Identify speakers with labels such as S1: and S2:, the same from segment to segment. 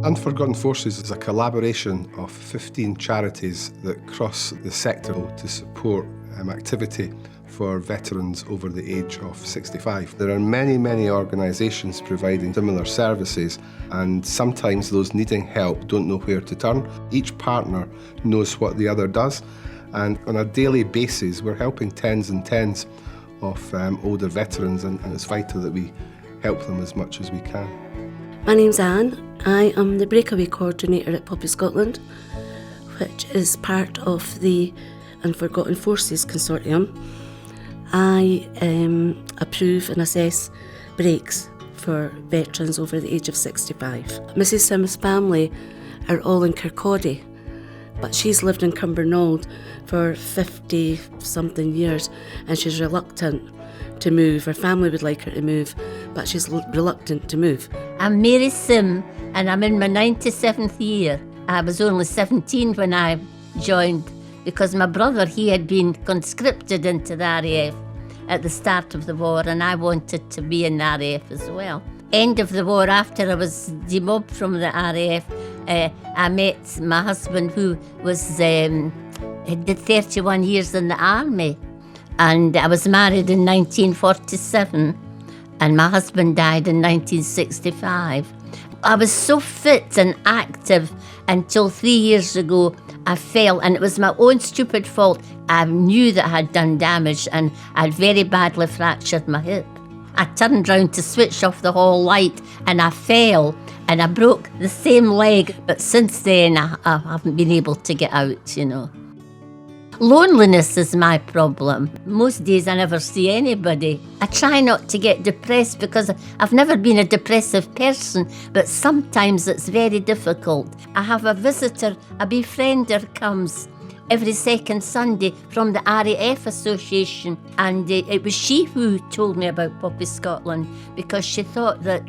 S1: Unforgotten Forces is a collaboration of 15 charities that cross the sector to support activity for veterans over the age of 65. There are many organisations providing similar services, and sometimes those needing help don't know where to turn. Each partner knows what the other does, and on a daily basis we're helping tens and tens of older veterans, and it's vital that we help them as much as we can.
S2: My name's Anne. I am the Breakaway Coordinator at Poppyscotland, which is part of the Unforgotten Forces Consortium. I approve and assess breaks for veterans over the age of 65. Mrs Sim's family are all in Kirkcaldy, but she's lived in Cumbernauld for 50-something years, and she's reluctant to move. Her family would like her to move, but she's reluctant to move.
S3: I'm Mary Sim, and I'm in my 97th year. I was only 17 when I joined, because my brother, he had been conscripted into the RAF at the start of the war, and I wanted to be in the RAF as well. End of the war, after I was demobbed from the RAF, I met my husband, who was he did 31 years in the army, and I was married in 1947, and my husband died in 1965. I was so fit and active until 3 years ago I fell, and it was my own stupid fault. I knew that I had done damage, and I'd very badly fractured my hip. I turned round to switch off the hall light and I fell, and I broke the same leg, but since then I haven't been able to get out, you know. Loneliness is my problem. Most days I never see anybody. I try not to get depressed because I've never been a depressive person, but sometimes it's very difficult. I have a visitor, a befriender comes every second Sunday from the RAF Association, and it was she who told me about Poppyscotland because she thought that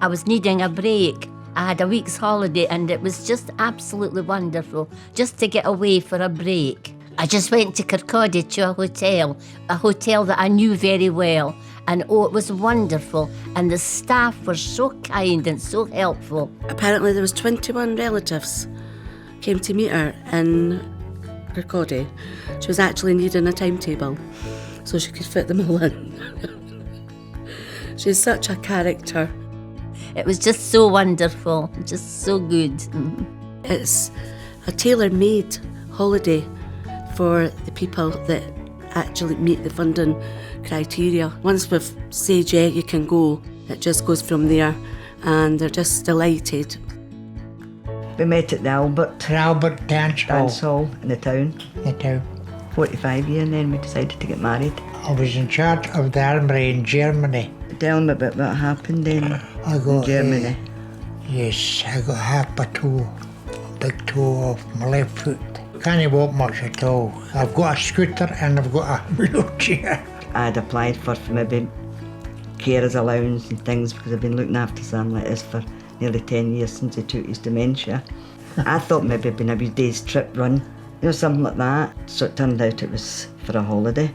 S3: I was needing a break. I had a week's holiday and it was just absolutely wonderful just to get away for a break. I just went to Kirkcaldy to a hotel that I knew very well, and oh, it was wonderful, and the staff were so kind and so helpful.
S2: Apparently there was 21 relatives came to meet her in Kirkcaldy. She was actually needing a timetable so she could fit them all in. She's such a character.
S3: It was just so wonderful, just so good.
S2: It's a tailor-made holiday for the people that actually meet the funding criteria. Once we've said, yeah, you can go, it just goes from there, and they're just delighted.
S4: We met at the Albert
S5: Dance
S4: Hall in the town. 45 years, and then we decided to get married.
S5: I was in charge of the armory in Germany.
S4: Tell me about what happened then in Germany.
S5: Yes, I got half a toe, big toe off my left foot. Can't walk much at all. I've got a scooter and I've got a wheelchair.
S4: I had applied for maybe carers allowance and things because I've been looking after Sam like this for nearly 10 years since he took his dementia. I thought maybe it'd been a wee day's trip run, something like that. So it turned out it was for a holiday.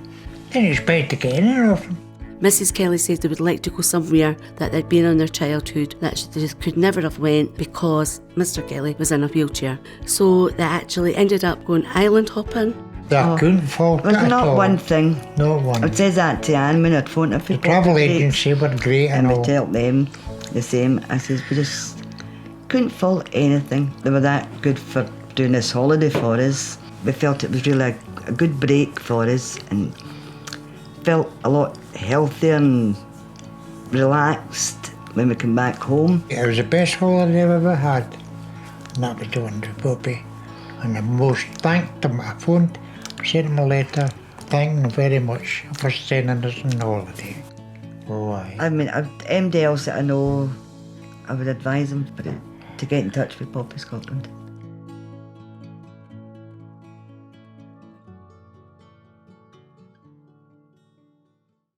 S5: Didn't expect to get any of them.
S2: Mrs Kelly said they would like to go somewhere that they'd been in their childhood that they could never have went because Mr Kelly was in a wheelchair. So they actually ended up going island hopping.
S5: I couldn't fault that
S4: at all. Not one thing.
S5: Not one.
S4: I would say that to Anne when I'd phoned her for
S5: the travel agency were great
S4: and
S5: all.
S4: we told them the same. I says, we just couldn't fault anything. They were that good for doing this holiday for us. We felt it was really a good break for us and felt a lot healthier and relaxed when we came back home.
S5: It was the best holiday I've ever had, and that was doing to Poppy. And I most thanked them. I phoned, sent them a letter, thanking them very much for sending us on holiday. Why?
S4: I mean, anybody else that I know, I would advise them to get in touch with Poppyscotland.